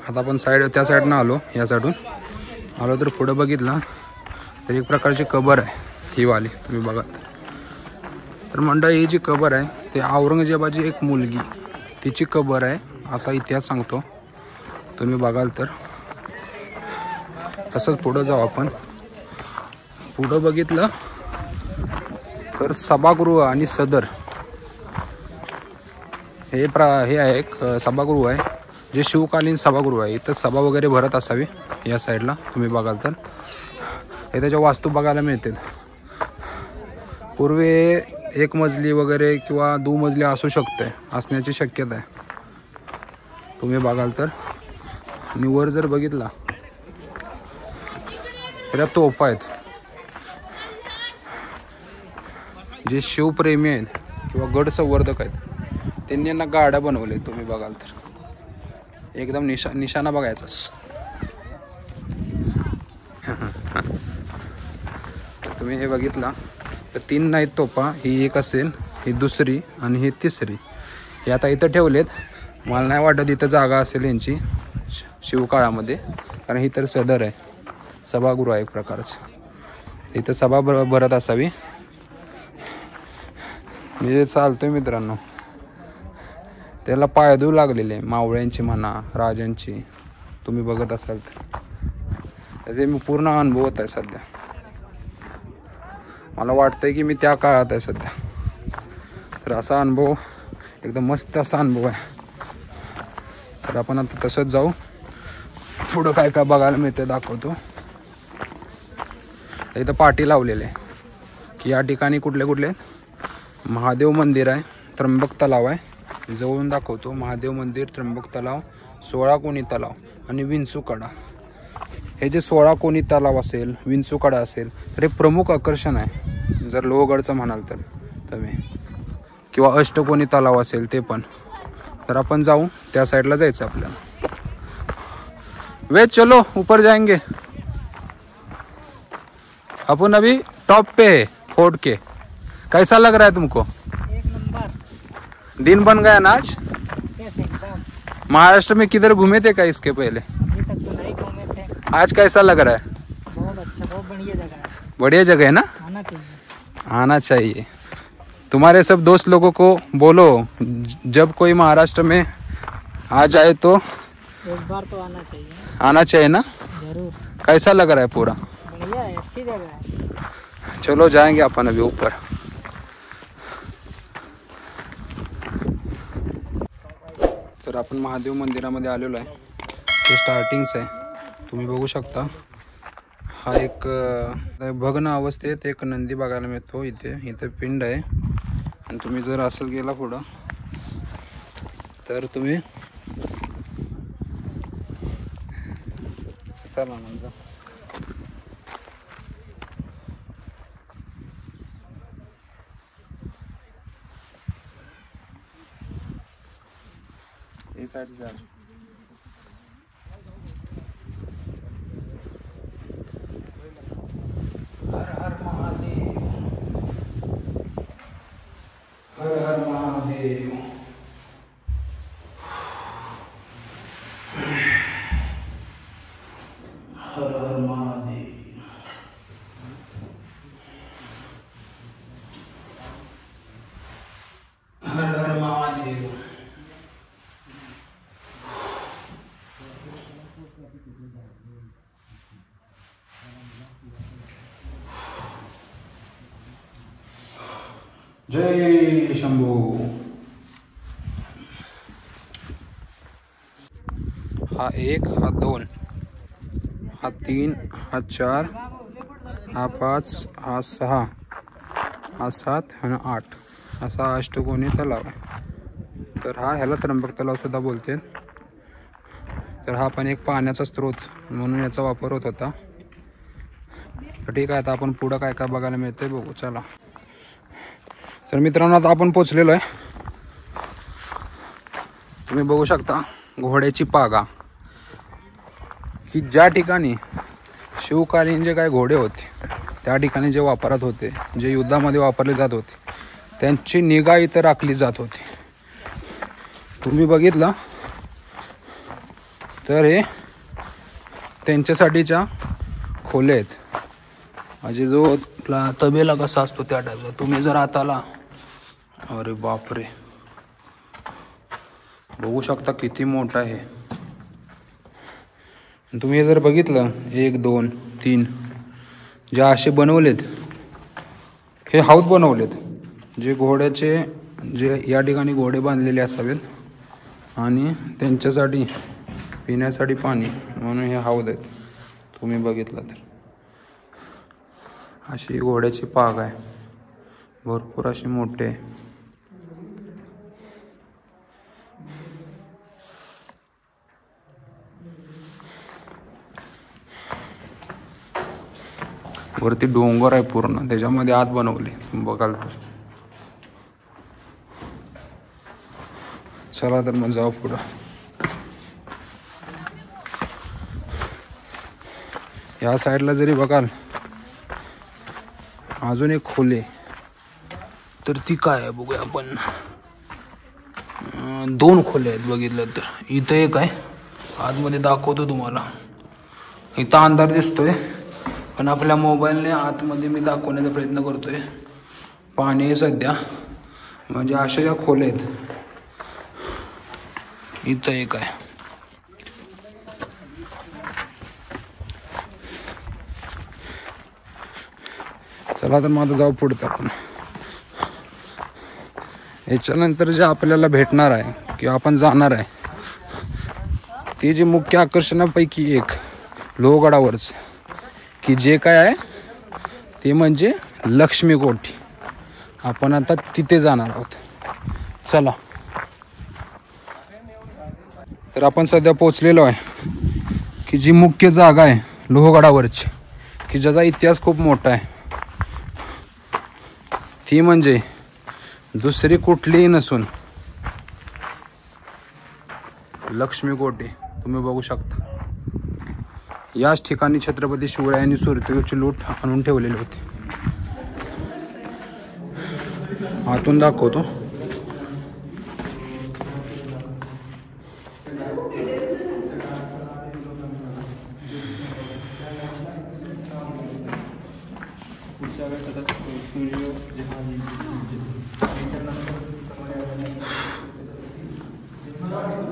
आता आपण त्या साईडनं आलो, या साईडून आलो तर पुढं बघितलं तर एक प्रकारची कबर आहे ही वाली, तुम्ही बघा. तर मंडळी ही जी कबर आहे ते औरंगजेबाची एक मुलगी तिची कबर आहे असा इतिहास सांगतो. तुम्ही बघाल तर तसंच पुढं जाऊ आपण. पुढं बघितलं तर सभागृह आणि सदर हे आहे एक सभागृह आहे, जे शिवकालीन सभागृह आहे. इथं सभा वगैरे भरत असावी या साईडला. तुम्ही बघाल तर हे त्याच्या वास्तू बघायला मिळतील. पूर्वी एक मजली वगैरे किंवा दुमजली असू शकते, असण्याची शक्यता आहे. तुम्ही बघाल तर आणि वर जर बघितला तर तोफा आहेत. जे शिवप्रेमी आहेत किंवा गड संवर्धक आहेत त्यांनी यांना गाड्या बनवले. तुम्ही बघाल तर एकदम निशाणा बघायचा. तुम्ही हे बघितला तर 3 नाहीत तोफा, ही एक असेल, ही दुसरी आणि ही तिसरी. हे आता इथं ठेवलेत. मला नाही वाटत इथं जागा असेल यांची शिवकाळामध्ये, कारण ही तर सदर आहे, सभागृह आहे एक प्रकारचं. इथं सभा भरत असावी. मी जे चालतोय मित्रांनो त्याला पायदू लागलेले मावळ्यांची म्हणा, राजांची. तुम्ही बघत असाल तर त्याचे मी पूर्ण अनुभवत आहे सध्या. मला वाटतंय की मी त्या काळात आहे सध्या. तर असा अनुभव, एकदम मस्त असा अनुभव आहे. तर आपण आता तसंच जाऊ. पुढं काय काय बघायला मिळतं दाखवतो. इथं पाटी लावलेले की या ठिकाणी कुठले महादेव मंदिर आहे, त्र्यंबक तलाव आहे. जवळून दाखवतो. महादेव मंदिर, त्र्यंबक तलाव, 16 कोणी तलाव आणि विंचूकडा. हे जे 16 कोणी तलाव असेल, विंचूकडा असेल तर हे प्रमुख आकर्षण आहे जर लोहगडचं म्हणाल तर तुम्ही, किंवा अष्टकोनी तलाव असेल ते पण. तर आपण जाऊ, त्या साईडला जायचं आपल्याला. वे चलो ऊपर जाएंगे अपन, अभी टॉप पे है फोर्ट के. कैसा लग रहा है तुमको? एक नंबर. दिन बन गया ना आज. महाराष्ट्र में किधर घूमे थे क्या इसके पहले? अभी तक तो नहीं घूमे थे. आज कैसा लग रहा है? बहुत अच्छा, बहुत बढ़िया जगह है. बढ़िया जगह है ना, आना चाहिए. आना चाहिए. तुम्हारे सब दोस्त लोगों को बोलो जब कोई महाराष्ट्र में आ जाए तो एक बार तो आना चाहिए. आना चाहिए ना. जरूर. कैसा लग रहा है पूरा? बढ़िया है, अच्छी जगह है. चलो जाएंगे अपन अभी ऊपर. तर आपण महादेव मंदिरामध्ये आलेलो आहे. हे स्टार्टिंगच आहे, तुम्ही बघू शकता. हा एक भग्न अवस्थेत एक नंदी बघायला मिळतो. इथे पिंड आहे. आणि तुम्ही जर असं गेला पुढं तर तुम्ही चला म्हणजे ये साइड जा. हर हर महादेव, हर हर महादेव. हर हर महादेव. हर हर महादेव. जय शंभू. हा 1, हा 2, हा 3, हा 4, हा 5, हा 6, हा 7 आणि 8 असा अष्टकोनी तलाव आहे. तर ह्याला त्र्यंबक तलाव सुद्धा बोलते. तर हा पण एक पाण्याचा स्रोत म्हणून याचा वापर होत होता. तर ठीक आहे, आता आपण पुढं काय काय बघायला मिळतंय बघू. चला. तर मित्रांनो आता आपण पोचलेलो आहे. तुम्ही बघू शकता घोड्याची पागा, की ज्या ठिकाणी शिवकालीन जे काय घोडे होते त्या ठिकाणी जे वापरात होते, जे युद्धामध्ये वापरले जात होते, त्यांची निगा इथं राखली जात होती. तुम्ही बघितलं तर हे त्यांच्यासाठीच्या खोल्या आहेत. म्हणजे जो आपला तबेला कसा असतो त्या टाईपचा. तुम्ही जर आत आला, अरे बापरे, बघू शकता किती मोठा आहे. तुम्ही हे जर बघितलं 1 2 3 जे असे बनवलेत, हे हौद बनवलेत जे घोड्याचे, जे या ठिकाणी घोडे बांधलेले असावेत आणि त्यांच्यासाठी पिण्यासाठी पाणी म्हणून हे हौद आहेत. तुम्ही बघितलं तर अशी घोड्याची पाग आहे, भरपूर अशी मोठे. वरती डोंगर आहे पूर्ण, त्याच्यामध्ये आत बनवले बघाल तर. चला तर मग जाऊ पुढं. या साईडला जरी बघाल अजून एक खोले, तर ती काय आहे बघूया आपण. 2 खोले आहेत बघितलं तर. इथं एक आहे, आतमध्ये दाखवतो तुम्हाला. इथं अंधार दिसतोय पण आपल्या मोबाईलने आतमध्ये मी दाखवण्याचा प्रयत्न करतोय. पाणी आहे सध्या, म्हणजे अशा ज्या खोल्या आहेत. इथं एक आहे. चला तर मग आता जाऊ पुढे आपण. याच्यानंतर जे आपल्याला भेटणार आहे किंवा आपण जाणार आहे, ते जे मुख्य आकर्षणापैकी एक लोहगडावरच, की जे काय आहे ते म्हणजे लक्ष्मीकोठी. आपण आता तिथे जाणार आहोत. चला तर आपण सध्या पोचलेलो आहे की जी मुख्य जागा आहे लोहगडावरची, की ज्याचा इतिहास खूप मोठा आहे, ती म्हणजे दुसरी कुठलीही नसून लक्ष्मीकोठी. तुम्ही बघू शकता याच ठिकाणी छत्रपती शिवरायांनी सुरतेची लूट आणून ठेवलेली होती. आतून दाखवतो.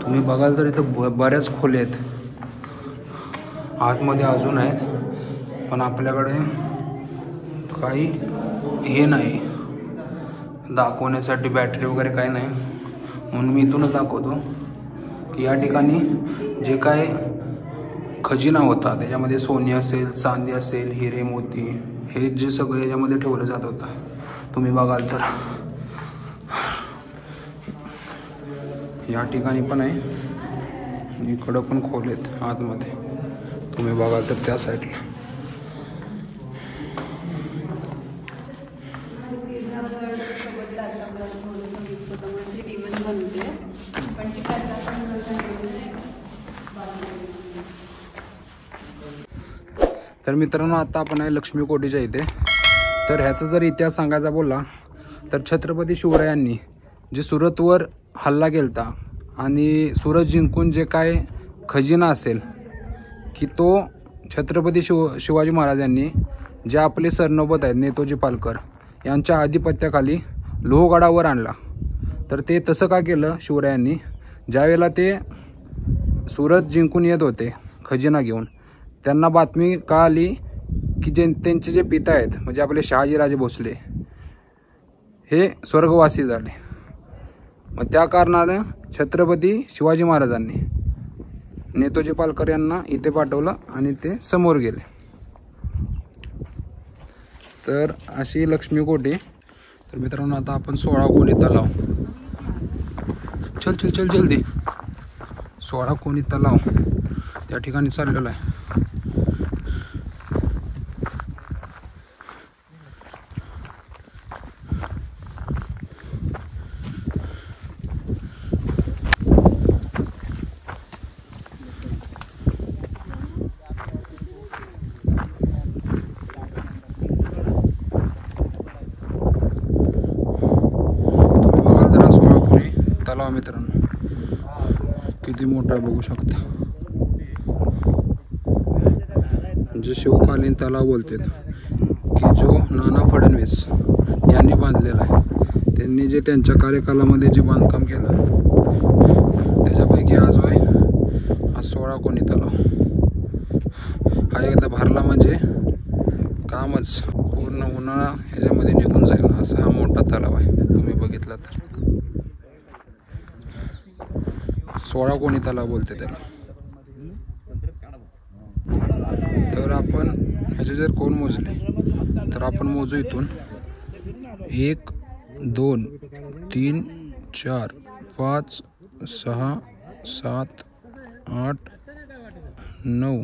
तुम्ही बघाल तर इथं बऱ्याच खोल्या आहेत. आतमध्ये अजून आहेत पण आपल्याकडे काही हे नाही दाखवण्यासाठी, बॅटरी वगैरे काही नाही, म्हणून मी इथूनच दाखवतो की या ठिकाणी जे काय खजिना होता त्याच्यामध्ये सोने असेल, चांदी असेल, हिरे मोती, हे जे सगळं याच्यामध्ये ठेवलं जात होतं. तुम्ही बघाल तर या ठिकाणी पण आहे, इकडं पण खोलेत आतमध्ये. तुम्ही बघाल तर त्या साईडला. तर मित्रांनो आता आपण आहे लक्ष्मीकोठीच्या इथे. तर ह्याचा जर इतिहास सांगायचा बोलला तर छत्रपती शिवरायांनी जे सुरतवर हल्ला केलता आणि सुरत जिंकून जे काय खजिना असेल, की तो छत्रपती शिवाजी महाराजांनी जे आपले सरनोबत आहेत नेतोजी पालकर यांच्या आधिपत्याखाली लोहगडावर आणला. तर ते तसं का केलं शिवरायांनी, ज्यावेळेला ते सुरत जिंकून येत होते खजिना घेऊन, त्यांना बातमी कळाली की त्यांचे जे पिता आहेत म्हणजे आपले शहाजीराजे भोसले हे स्वर्गवासी झाले. मग त्या कारणानं छत्रपती शिवाजी महाराजांनी नेतोजी पालकर यांना इथे पाठवलं आणि ते समोर गेले. तर अशी लक्ष्मीकोठी. तर मित्रांनो आता आपण 16 कोणी तलाव, चल चल चल जल्दी, 16 कोणी तलाव त्या ठिकाणी चाललेलो आहे. तलाव मित्रांनो किती मोठा बघू शकता. म्हणजे शिवकालीन तलाव बोलतात, की जो नाना फडणवीस यांनी बांधलेला आहे. त्यांनी जे त्यांच्या कार्यकालामध्ये जे बांधकाम केलं त्याच्यापैकी हा जो आहे हा 16 कोणी तलाव. हा एकदा भरला म्हणजे कामच, पूर्ण उन्हाळा ह्याच्यामध्ये निघून जाईल असा हा मोठा तलाव आहे. तुम्ही बघितला तर 16 कोणी तलाव बोलते त्याला. तर आपण ह्याचे जर कोण मोजले तर आपण मोजू इथून 1 2 3 4 5 6 7 8 9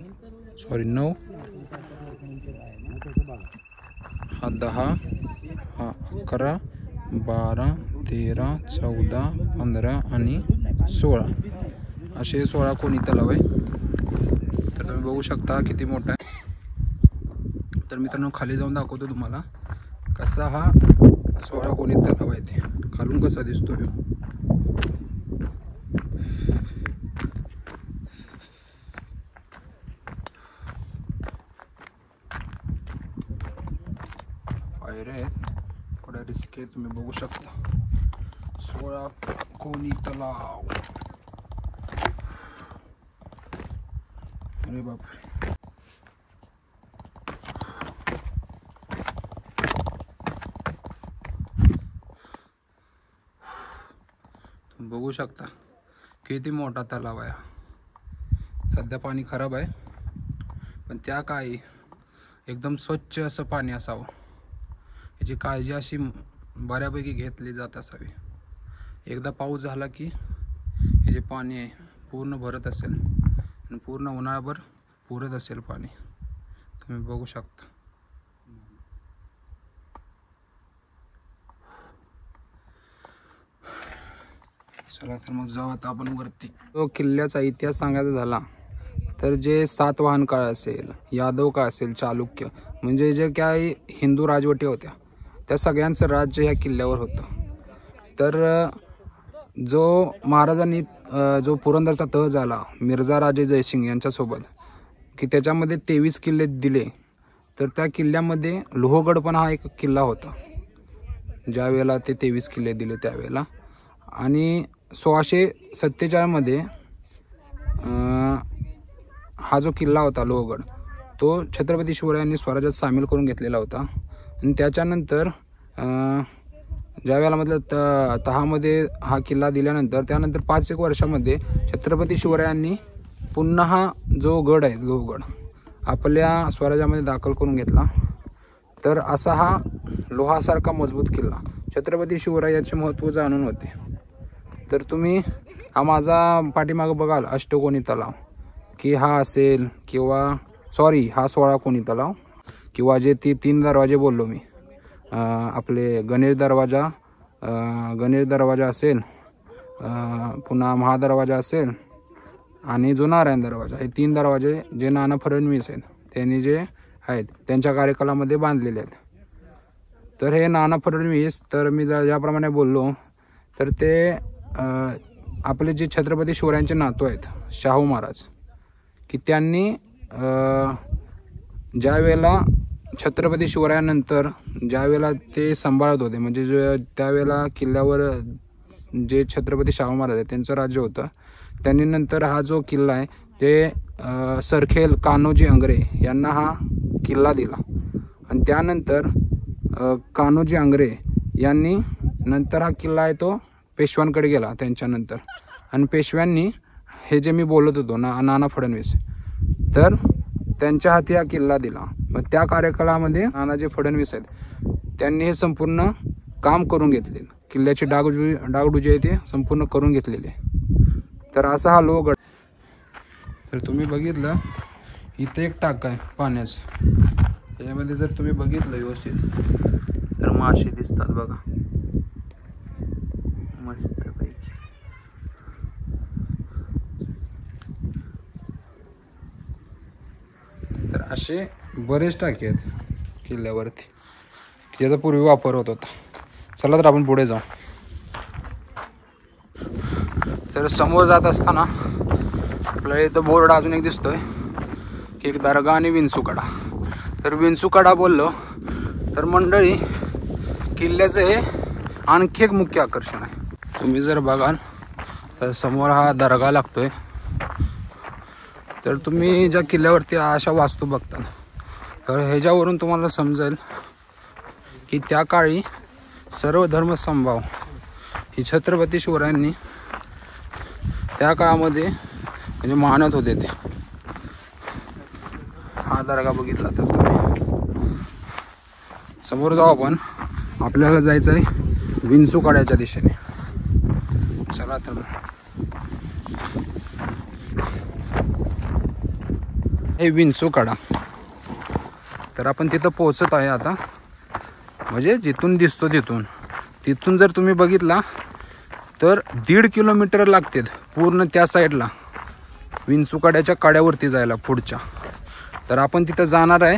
हा 10 हा 11 12 13 14 15 आणि 16 असे 16 कोणी तलाव आहे. तर तुम्ही बघू शकता किती मोठा आहे. तर मित्रांनो खाली जाऊन दाखवतो तुम्हाला कसा हा 16 कोणी तलाव आहे, ते खालून कसा दिसतो ह्यो. पायऱ्या आहेत, थोडा रिस्क आहे, तुम्ही बघू शकता 16 कोणी तलाव. अरे बापरे. तुम्ही बघू शकता किती मोठा तलाव आहे. सध्या पाणी खराब आहे, पण त्या काळी एकदम स्वच्छ असं पाणी असावं, याची काळजी अशी बऱ्यापैकी घेतली जात असावी. एकदा पाऊस झाला की हे जे पाणी आहे पूर्ण भरत असेल आणि पूर्ण उन्हाळ्याभर पुरत असेल पाणी. तुम्ही बघू शकता. चला तर मग जाऊ आता आपण वरती. तो किल्ल्याचा इतिहास सांगायचा झाला तर जे सातवाहन काळ असेल, यादव काळ असेल, चालुक्य म्हणजे जे काही हिंदू राजवटी होत्या त्या सगळ्यांचं राज्य ह्या किल्ल्यावर होतं. तर जो महाराजांनी जो पुरंदरचा तह झाला मिर्झा राजे जयसिंग यांच्यासोबत, की त्याच्यामध्ये 23 किल्ले दिले. तर त्या किल्ल्यामध्ये लोहगड पण हा एक किल्ला होता ज्या वेळेला ते 23 किल्ले दिले त्यावेळेला. आणि 1647 मध्ये हा जो किल्ला होता लोहगड तो छत्रपती शिवरायांनी स्वराज्यात सामील करून घेतलेला होता. आणि त्याच्यानंतर ज्या वेळेला मतलब तहामध्ये हा किल्ला दिल्यानंतर त्यानंतर 5-1 वर्षामध्ये छत्रपती शिवरायांनी पुन्हा हा जो गड आहे लोहगड आपल्या स्वराज्यामध्ये दाखल करून घेतला. तर असा हा लोहासारखा मजबूत किल्ला छत्रपती शिवरायाचे महत्त्व जाणून होते. तर तुम्ही हा माझा पाठीमागं बघाल अष्टकोनी तलाव, की हा असेल किंवा हा 16 कोणी तलाव, किंवा जे 3 दरवाजे बोललो मी, आपले गणेश दरवाजा असेल, पुन्हा महादरवाजा असेल आणि जो नारायण दरवाजा, हे 3 दरवाजे जे नाना फडणवीस आहेत त्यांनी जे आहेत त्यांच्या कार्यकालामध्ये बांधलेले आहेत. तर हे नाना फडणवीस, तर मी ज्याप्रमाणे बोललो तर ते आपले जे छत्रपती शिवरायांचे नातू आहेत शाहू महाराज, की त्यांनी ज्या वेळेला छत्रपती शिवरायांनंतर ज्या वेळेला ते सांभाळत होते, म्हणजे त्यावेळेला किल्ल्यावर जे छत्रपती शाहू महाराज आहेत त्यांचं राज्य होतं, त्यांनी नंतर हा जो किल्ला आहे ते सरखेल कान्होजी आंग्रे यांना हा किल्ला दिला. आणि त्यानंतर कान्होजी आंग्रे यांनी नंतर हा किल्ला आहे तो पेशव्यांकडे गेला त्यांच्यानंतर. आणि पेशव्यांनी हे जे मी बोलत होतो नाना फडणवीस, तर त्यांच्या हाती हा किल्ला दिला. मग त्या कार्यकालामध्ये नानाजी फडणवीस आहेत त्यांनी हे संपूर्ण काम करून घेतले, किल्ल्याची डागडुजी आहे ते संपूर्ण करून घेतलेले. तर असा हा लोहगड. तर तुम्ही बघितलं इथे एक टाका आहे पाण्याचं, त्याच्यामध्ये जर तुम्ही बघितलं व्यवस्थित तर मासे दिसतात बघा मस्त पैकी. तर असे बरेच टाके आहेत किल्ल्यावरती ज्याचा पूर्वी वापर होत होता. चला तर आपण पुढे जाऊ. तर समोर जात असताना आपल्याला इथं बोर्ड अजून एक दिसतोय की एक दर्गा आणि विंचूकडा. तर विंचूकडा बोललो तर मंडळी किल्ल्याचं हे आणखी एक मुख्य आकर्षण आहे. तुम्ही जर बघाल तर समोर हा दर्गा लागतोय. तर तुम्ही ज्या किल्ल्यावरती अशा वास्तू बघता तर ह्याच्यावरून तुम्हाला समजेल की त्या काळी सर्व धर्मसमभाव ही छत्रपती शिवरायांनी त्या काळामध्ये म्हणजे मानत होते ते. हा दर्गा बघितला तर तुम्ही समोर जाऊ आपण. आपल्याला जायचं आहे विंचूकड्याच्या दिशेने. चला तर हे विंचूकडा. तर आपण तिथं पोहोचत आहे आता. म्हणजे जिथून दिसतो तिथून जर तुम्ही बघितला तर 1.5 किलोमीटर लागतात पूर्ण त्या साईडला विंचूकड्याच्या कड्यावरती जायला पुढच्या. तर आपण तिथं जाणार आहे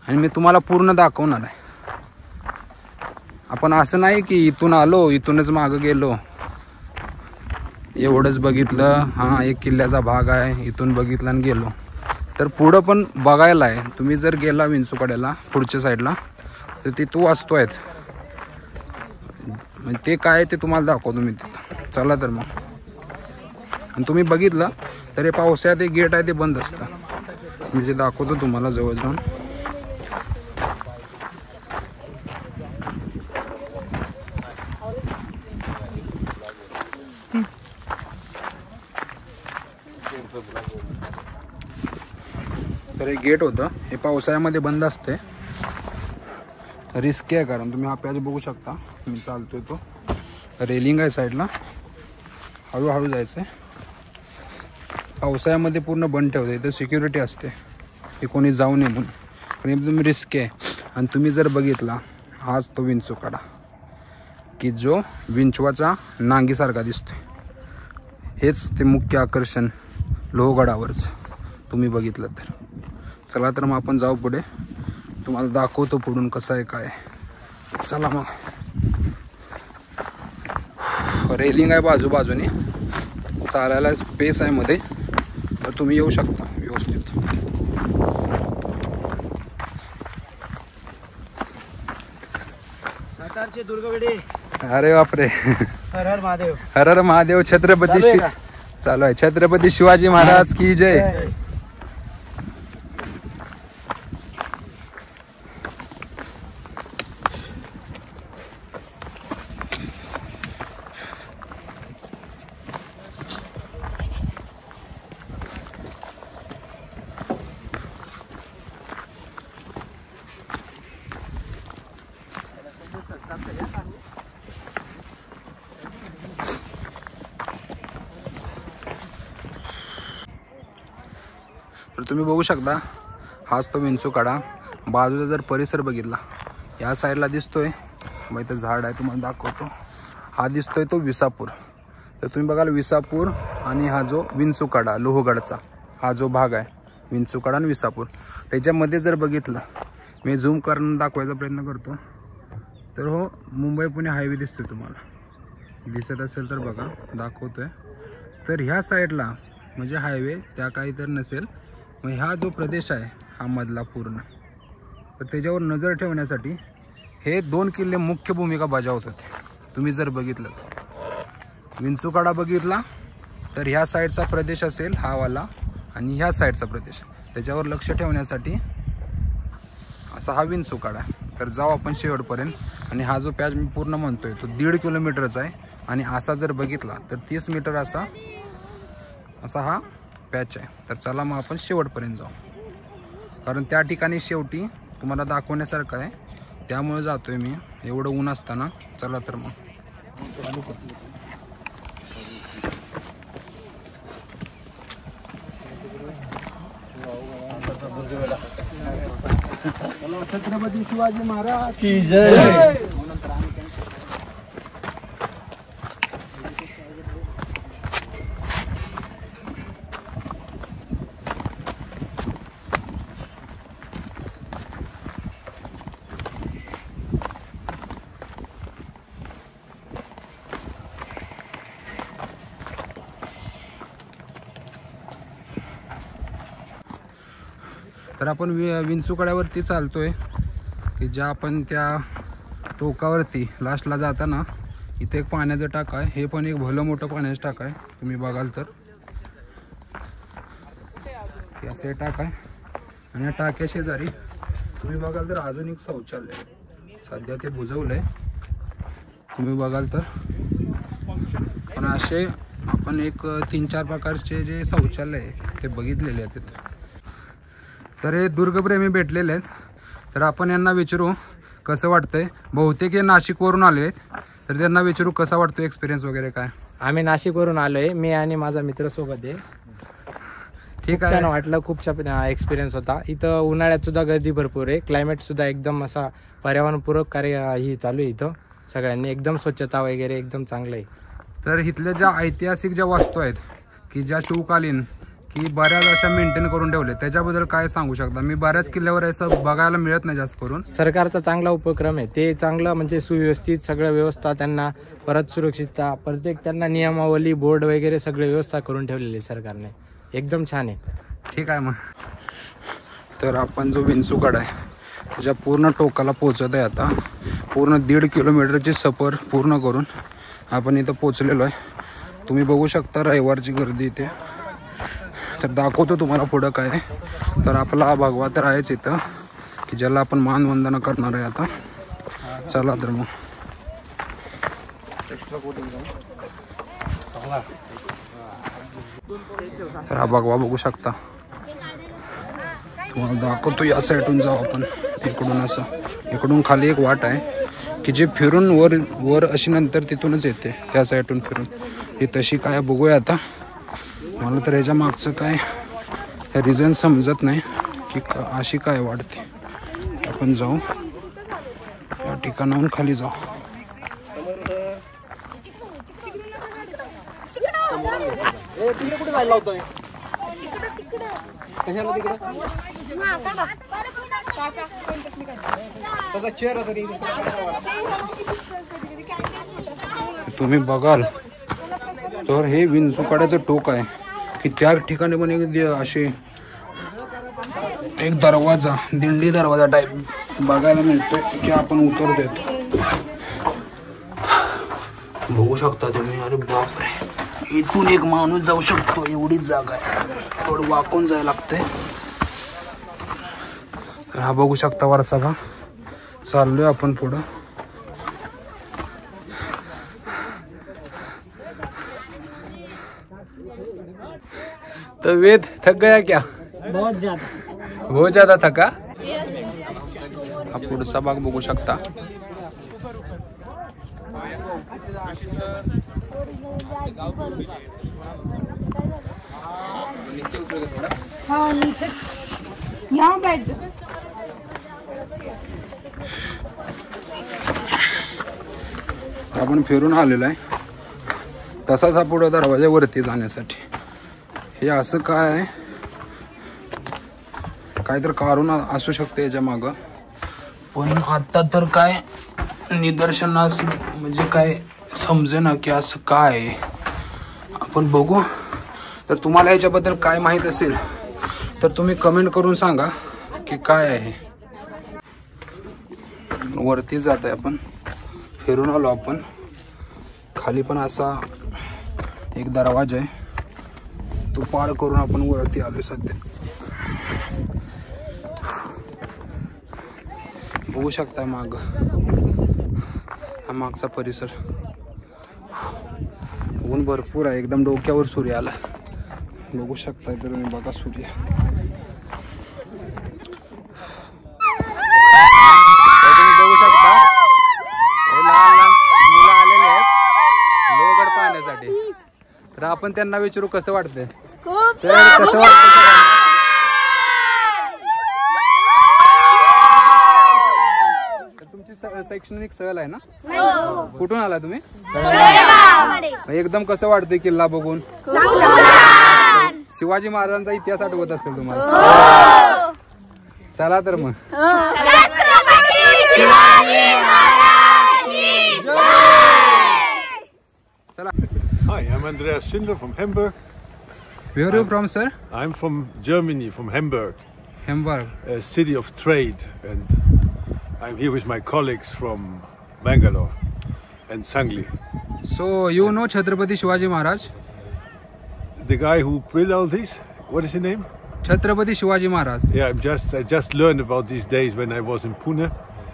आणि मी तुम्हाला पूर्ण दाखवणार आहे. आपण असं नाही की इथून आलो इथूनच मागं गेलो एवढंच बघितलं, हां एक किल्ल्याचा भाग आहे इथून बघितलं आणि गेलो. तर पुढं पण बघायला आहे. तुम्ही जर गेला विंचूकड्याला पुढच्या साईडला तर तिथं वास्तू आहेत. म्हणजे ते काय ते तुम्हाला दाखवतो मी तिथं. चला तर मग. आणि तुम्ही बघितलं तर हे पावसाळ्यात एक गेट आहे ते बंद असतं. मी जे दाखवतो तुम्हाला जवळ जाऊन. तर हे गेट होतं हे पावसाळ्यामध्ये बंद असते. रिस्की आहे कारण तुम्ही हा पॅच बघू शकता. मी चालतोय तो रेलिंग आहे साईडला. हळूहळू जायचं आहे. पावसाळ्यामध्ये पूर्ण बंद ठेवतं. इथं सिक्युरिटी असते की कोणी जाऊ नये म्हणून. पण एकदम रिस्की आहे. आणि तुम्ही जर बघितला हाच तो विंचूकडा की जो विंचवाचा नांगीसारखा दिसतोय. हेच ते मुख्य आकर्षण लोहगडावरच तुम्ही बघितलं तर. चला तर मग आपण जाऊ पुढे. तुम्हाला दाखवतो पुढून कसं आहे काय. चला मग. रेलिंग आहे बाजूबाजूने. चालायला स्पेस आहे मध्ये. तर तुम्ही येऊ शकता व्यवस्थित. सातारचे दुर्गगडे. अरे बापरे. हर हर महादेव. हर हर महादेव. छत्रपती चालू आहे. छत्रपती शिवाजी महाराज की जय. तर तुम्ही बघू शकता हाच तो विंचूकडा. बाजूचा जर परिसर बघितला या साईडला दिसतोय मग इथं झाड आहे तुम्हाला दाखवतो. हा दिसतोय तो विसापूर. तर तुम्ही बघाल विसापूर आणि हा जो विंचूकडा लोहगडचा हा जो भाग आहे विंचूकडा आणि विसापूर त्याच्यामध्ये जर बघितलं मी झूम करून दाखवायचा प्रयत्न करतो तर हो मुंबई पुणे हायवे दिसतोय तुम्हाला. दिसत असेल तर बघा दाखवतोय. तर ह्या साईडला म्हणजे हायवे त्या काही तर नसेल. मग हा जो प्रदेश आहे हा मधला पूर्ण तर त्याच्यावर नजर ठेवण्यासाठी हे 2 किल्ले मुख्य भूमिका बजावत होते. तुम्ही जर बघितलं विंचूकडा बघितला तर ह्या साईडचा प्रदेश असेल हा वाला आणि ह्या साईडचा प्रदेश त्याच्यावर लक्ष ठेवण्यासाठी असा हा विंचूकडा. तर जाऊ आपण शेवटपर्यंत. आणि हा जो पॅच मी पूर्ण म्हणतोय तो 1.5 किलोमीटरचा आहे. आणि असा जर बघितला तर 30 मीटर असा हा पॅच आहे. तर चला मग आपण शेवटपर्यंत जाऊ कारण त्या ठिकाणी शेवटी तुम्हाला दाखवण्यासारखं आहे त्यामुळे जातोय मी एवढं ऊन असताना. चला तर मग. छत्रपती शिवाजी महाराज की जय. तर आपण विंचूकड्यावरती चालतोय की ज्या आपण त्या टोकावरती लास्टला जाताना इथे एक पाण्याचं टाक आहे. हे पण एक भलं मोठं पाण्याचं टाक आहे. तुम्ही बघाल तर ते असं टाक आहे आणि या टाक्या शेजारी तुम्ही बघाल तर अजून एक शौचालय आहे. सध्या ते बुजवलंय तुम्ही बघाल तर. पण असे आपण एक 3-4 प्रकारचे जे शौचालय आहे ते बघितलेले आहेत. तर हे दुर्गप्रेमी भेटलेले आहेत. तर आपण यांना विचारू कसं वाटतंय. बहुतेक हे नाशिकवरून आले आहेत. तर त्यांना विचारू कसा वाटतो एक्सपिरियन्स वगैरे काय. आम्ही नाशिकवरून आलोय. मी आणि माझा मित्र सोबत आहे. ठीक आहे. छान वाटलं. खूप छान एक्सपिरियन्स होता. इथं उन्हाळ्यात सुद्धा गर्दी भरपूर आहे. क्लायमेट सुद्धा एकदम असा पर्यावरणपूरक कार्य ही चालू आहे. इथं सगळ्यांनी एकदम स्वच्छता वगैरे एकदम चांगलं आहे. तर इथल्या ज्या ऐतिहासिक ज्या वस्तू आहेत की ज्या शिवकालीन की बऱ्याच अशा मेंटेन करून ठेवले त्याच्याबद्दल काय सांगू शकता. मी बऱ्याच किल्ल्यावर असं बघायला मिळत नाही जास्त करून. सरकारचा चांगला उपक्रम आहे. ते चांगलं म्हणजे सुव्यवस्थित सगळं व्यवस्था त्यांना परत सुरक्षितता प्रत्येक त्यांना नियमावली बोर्ड वगैरे सगळे व्यवस्था करून ठेवलेली आहे सरकारने. एकदम छान आहे. ठीक आहे मग. तर आपण जो विंचूकड आहे त्याच्या पूर्ण टोकाला पोचत आहे. आता पूर्ण 1.5 किलोमीटरची सफर पूर्ण करून आपण इथं पोचलेलो आहे. तुम्ही बघू शकता रविवारची गर्दी इथे. तर दाखवतो तुम्हाला पुढं काय. तर आपला भगवा तर आहेच इथं की ज्याला आपण मानवंदना करणार आहे आता. चला तर मग. तर हा भगवा बघू शकता. तुम्हाला दाखवतो. या साईडून जाऊ आपण. इकडून असं इकडून खाली एक वाट आहे की जे फिरून वर अशी नंतर तिथूनच येते. त्या साईडून फिरून ही तशी काय बघूया आता. मला तर याच्या मागचं काय रिझन समजत नाही की अशी काय वाढते. आपण जाऊ या ठिकाणाहून खाली जाऊ. तुम्ही बघाल तर हे विंचूकड्याचं टोक आहे की त्या ठिकाणी पण एक असे एक दरवाजा दिंडी दरवाजा टाईप बघायला मिळतोय की आपण उतरतोय. बघू शकता तुम्ही. अरे बापरे, इथून एक माणूस जाऊ शकतो एवढीच जागा आहे. थोडं वाकून जायला लागतंय. तर हा बघू शकता वरचा भाग. चाललोय आपण पुढं. तो वेद थक गया क्या? बहुत ज्यादा थका. हा पुढचा भाग बघू शकता. हाँ नीचे यहाँ बैठ जाओ. आपण फिरून आलेलो आहे. तसाच हा पुढे दरवाज्यावरती जाण्यासाठी. हे असं काय आहे काहीतरी कारण असू शकते याच्या मागं. पण आता तर काय निदर्शनास म्हणजे काय समजेना की असं काय आहे. आपण बघू. तर तुम्हाला याच्याबद्दल काय माहीत असेल तर तुम्ही कमेंट करून सांगा की काय आहे. वरती जात आहे आपण. फिरून आलो आपण. खाली पण असा एक दरवाजा आहे. तो पार करून आपण वरती आलो सध्या. बघू शकता माग हा मागचा परिसर. ऊन भरपूर आहे. एकदम डोक्यावर सूर्य आला. बघू शकता तर तुम्ही बघा सूर्य. तुम्ही बघू शकता हे लहान लहान मुलं आलेले आहेत लोहगड पाहण्यासाठी. तर आपण त्यांना विचारू कसं वाटतंय. तर कसं वाटतं. तुमची शैक्षणिक सहल आहे ना. कुठून आला तुम्ही. एकदम कसं वाटतंय किल्ला बघून. शिवाजी महाराजांचा इतिहास आठवत असेल तुम्हाला. चला तर मग. चला. Hi, I'm Andreas Schindler from Hamburg. Where are you from, sir? I'm from Germany, from Hamburg. Hamburg. a city of trade, and I'm here with my colleagues from Bangalore and Sangli. So you know Chhatrapati Shivaji Maharaj? The guy who built all this, what is his name? Chhatrapati Shivaji Maharaj, Yeah, I just learned about these days when I was in Pune,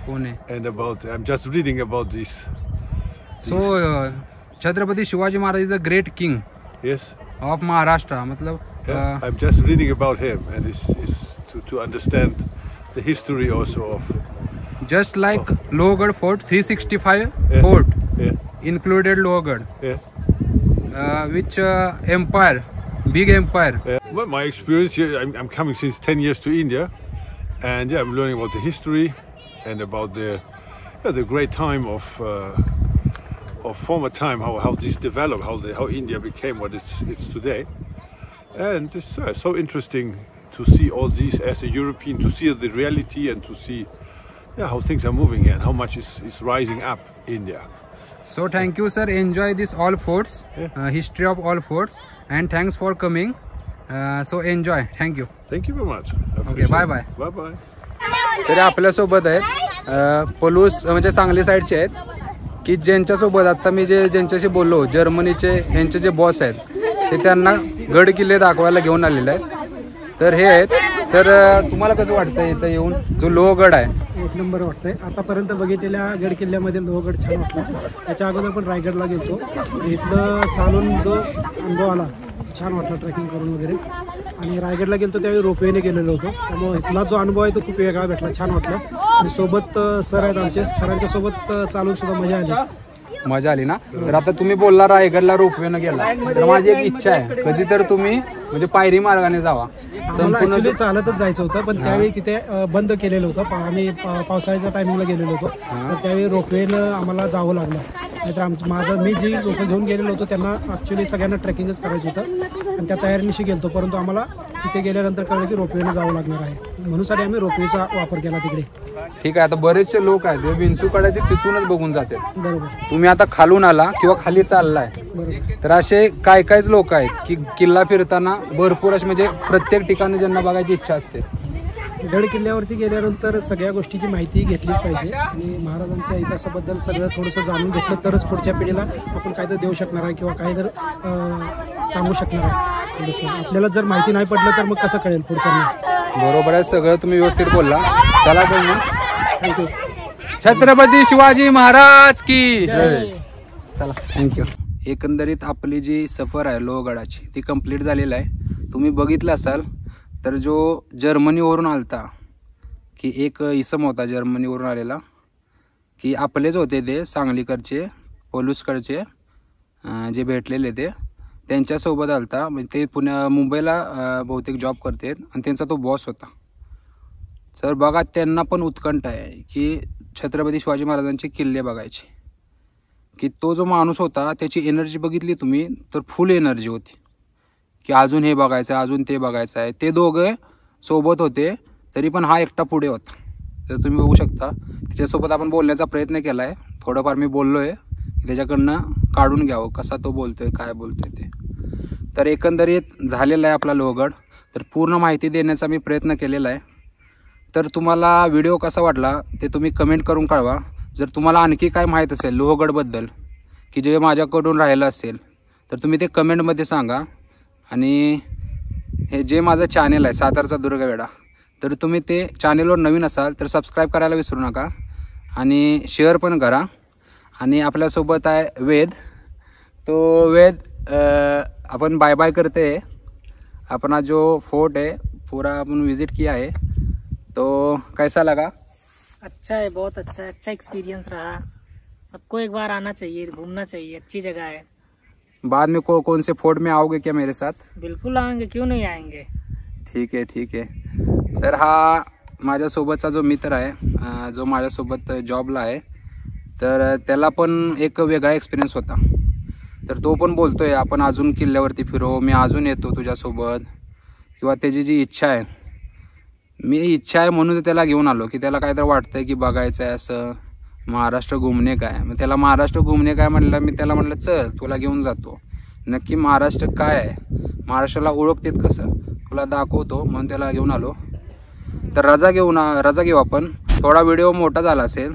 Pune. and I'm just reading about this. So Chhatrapati Shivaji Maharaj is a great king Yes, of Maharashtra. मतलब yeah, I'm just reading about him, and it's to understand the history also of. just like Lohargarh Fort, 365 Yeah. fort Yeah, included Lohargarh. yeah, Which empire, big empire. yeah. Well, my experience here, I'm coming since 10 years to India, and yeah, I'm learning about the history and about the great time of former time, how this developed, how India became what it's today, and it's so interesting to see all these as a European, to see the reality and to see how things are moving here and how much is rising up India. So thank you, sir. Enjoy this all forts, history of all forts, and thanks for coming. So enjoy. Thank you. Thank you very much. Okay, bye-bye. Bye bye. तरी आपल्यासोबत आहेत पलूस म्हणजे सांगली साईडचे आहेत की ज्यांच्यासोबत आता मी ज्यांच्याशी बोललो जर्मनीचे यांचे जे बॉस आहेत ते त्यांना गड किल्ले दाखवायला घेऊन आलेले आहेत. तर हे आहेत. तर तुम्हाला कसं वाटतं इथं येऊन जो लोहगड आहे? एक नंबर वाटतंय. आतापर्यंत बघितलेल्या गड किल्ल्यामध्ये लोहगड छान वाटला. त्याच्या अगोदर पण रायगडला गेलो. इथलं चालून जो अनुभव आला छान वाटलं, ट्रेकिंग करून वगैरे. आणि रायगडला गेलो त्यावेळी रोपवेने गेलेलो होतो, त्यामुळे इथला जो अनुभव आहे तो खूप वेगळा भेटला, छान वाटलं. आणि सोबत सर आहेत आमचे, सरांच्या सोबत चालून सुद्धा मजा आली. मजा आली ना? तर आता तुम्ही बोलला रायगडला रोपवेनं गेला, तर माझी एक इच्छा आहे कधी तर तुम्ही म्हणजे पायरी मार्गाने जावा. आम्हाला ऍक्च्युली चालतच जायचं होतं, पण त्यावेळी तिथे बंद केलेलं होतं. आम्ही पावसाळ्याच्या टायमिंगला गेलेलो होतो, तर त्यावेळी रोपवेनं आम्हाला जावं लागलं. नाहीतर मी जी लोक घेऊन गेलेलो होतो त्यांना ऍक्च्युली सगळ्यांना ट्रेकिंगच करायचं होतं आणि त्या तयारीनिशी गेलतो. परंतु आम्हाला तिथे गेल्यानंतर कळलं की रोपवेनं जावं लागणार आहे, म्हणूनसाठी आम्ही रोपवेचा वापर केला तिकडे. ठीक आहे. आता बरेचसे लोक आहेत विंचूकडे तिथूनच बघून जातात. बरोबर. तुम्ही आता खालून आला किंवा खाली चाललाय, तर असे काहीच लोक आहेत की किल्ला फिरताना भरपूर असे म्हणजे प्रत्येक ठिकाणी ज्यांना बघायची इच्छा असते. गड किल्ल्यावरती गेल्यानंतर सगळ्या गोष्टीची माहिती घेतलीच पाहिजे आणि महाराजांच्या इतिहासाबद्दल सगळं थोडंसं जाणून घेतलं तरच पुढच्या पिढीला आपण काहीतरी देऊ शकणार आहे किंवा काहीतरी सांगू शकणार आहे. थोडंसं आपल्याला जर माहिती नाही पडलं तर मग कसं कळेल पुढचं. बरोबर आहे, सगळं तुम्ही व्यवस्थित बोलला. चला तर मग. थँक्यू. छत्रपती शिवाजी महाराज की चला. थँक्यू. एकंदरीत आपली जी सफर आहे लोहगडाची ती कंप्लीट झालेली आहे. तुम्ही बघितलं असाल तर जो जर्मनीवरून आलता की एक इसम होता जर्मनीवरून आलेला, की आपलेच होते ते सांगलीकडचे पलूसकडचे जे भेटलेले ते त्यांच्यासोबत आलता. म्हणजे ते मुंबईला बहुतेक जॉब करतात आणि त्यांचा तो बॉस होता. तर बघा त्यांना पण उत्कंठ आहे की छत्रपती शिवाजी महाराजांचे किल्ले बघायचे. की तो जो माणूस होता त्याची एनर्जी बघितली तुम्ही तर फुल एनर्जी होती की अजून हे बघायचं आहे, अजून ते बघायचं आहे. ते दोघं सोबत होते तरी पण हा एकटा पुढे होता. तर तुम्ही बघू शकता. त्याच्यासोबत आपण बोलण्याचा प्रयत्न केला आहे, थोडंफार मी बोललो आहे की त्याच्याकडनं काढून घ्यावं कसा तो बोलतोय, काय बोलतोय ते. तर एकंदरीत झालेला आहे आपला लोहगड. तर पूर्ण माहिती देण्याचा मी प्रयत्न केलेला आहे. तर तुम्हाला व्हिडिओ कसा वाटला ते तुम्ही कमेंट करून कळवा. जर तुम्हाला आणखी काय माहीत असेल लोहगडबद्दल की जे माझ्याकडून राहिलं असेल तर तुम्ही ते कमेंटमध्ये सांगा. आणि हे जे माझं चॅनेल आहे सातारचा दुर्गवेढा, तर तुम्ही ते चॅनेलवर नवीन असाल तर सबस्क्राईब करायला विसरू नका आणि शेअर पण करा. आणि आपल्यासोबत आहे वेद. तो वेद अपन बाय बाय करते हैं. अपना जो फोर्ट है पूरा अपन विजिट किया है, तो कैसा लगा? अच्छा है, बहुत अच्छा है, अच्छा एक्सपीरियंस रहा. सबको एक बार आना चाहिए, घूमना चाहिए, अच्छी जगह है. बाद में कौन से फोर्ट में आओगे क्या मेरे साथ? बिल्कुल आएंगे, क्यों नहीं आएंगे. ठीक आहे, ठीक आहे. तर हा माझ्यासोबतचा जो मित्र आहे जो माझ्यासोबत जॉबला आहे, तर त्याला पण एक वेगळा एक्सपिरियन्स होता. तर तो पण बोलतोय आपण अजून किल्ल्यावरती फिरो, मी अजून येतो तुझ्यासोबत, किंवा त्याची जी इच्छा आहे, मी इच्छा आहे म्हणून त्याला घेऊन आलो की त्याला काहीतरी वाटतंय की बघायचं आहे असं महाराष्ट्र घुमणे काय. मग त्याला महाराष्ट्र घुमणे काय म्हणलं, मी त्याला म्हटलं चल तुला घेऊन जातो, नक्की महाराष्ट्र काय आहे, महाराष्ट्राला ओळखतेत कसं तुला दाखवतो, म्हणून त्याला घेऊन आलो. तर रजा घेऊ आपण. थोडा व्हिडिओ मोठा झाला असेल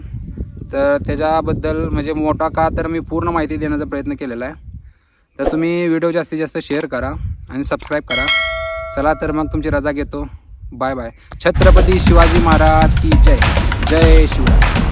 तर त्याच्याबद्दल म्हणजे मोठा का तर मी पूर्ण माहिती देण्याचा प्रयत्न केलेला आहे. तर तुम्ही व्हिडिओ जास्तीत जास्त शेअर करा आणि सबस्क्राईब करा. चला तर मग तुमची रजा घेतो. Bye bye. छत्रपती शिवाजी महाराज की जय. जय शिवराय.